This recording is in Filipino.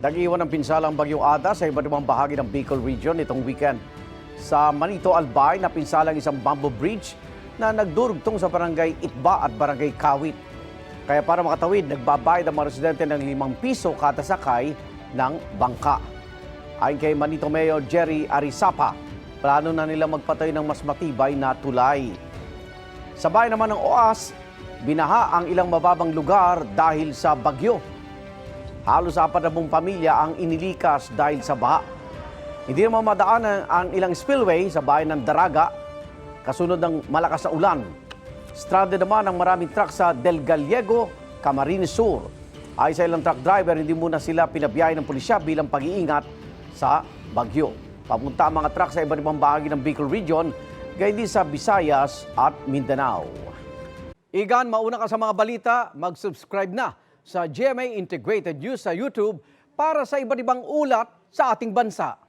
Nag-iwan ng pinsalang bagyong Ada sa iba't ibang bahagi ng Bicol Region itong weekend. Sa Manito, Albay, napinsalang isang bamboo bridge na nagdurugtong sa barangay Itba at barangay Kawit. Kaya para makatawid, nagbabayad ang mga residente ng ₱5 kada sakay ng bangka. Ayon kay Manito Mayor Jerry Arisapa, plano na nila magpatayo ng mas matibay na tulay. Sa bayan naman ng Oas, binaha ang ilang mababang lugar dahil sa bagyo. Halos 40 pamilya ang inilikas dahil sa baha. Hindi naman madaanan ang ilang spillway sa bayan ng Daraga, kasunod ng malakas na ulan. Stranded naman ang maraming truck sa Del Gallego, Camarines Sur. Ayon sa ilang truck driver, hindi muna sila pinabiyahe ng pulisya bilang pag-iingat sa bagyo. Papunta ang mga truck sa iba't ibang bahagi ng Bicol Region, gayon din sa Visayas at Mindanao. Igan, mauna ka sa mga balita, mag-subscribe na sa GMA Integrated News sa YouTube para sa iba't ibang ulat sa ating bansa.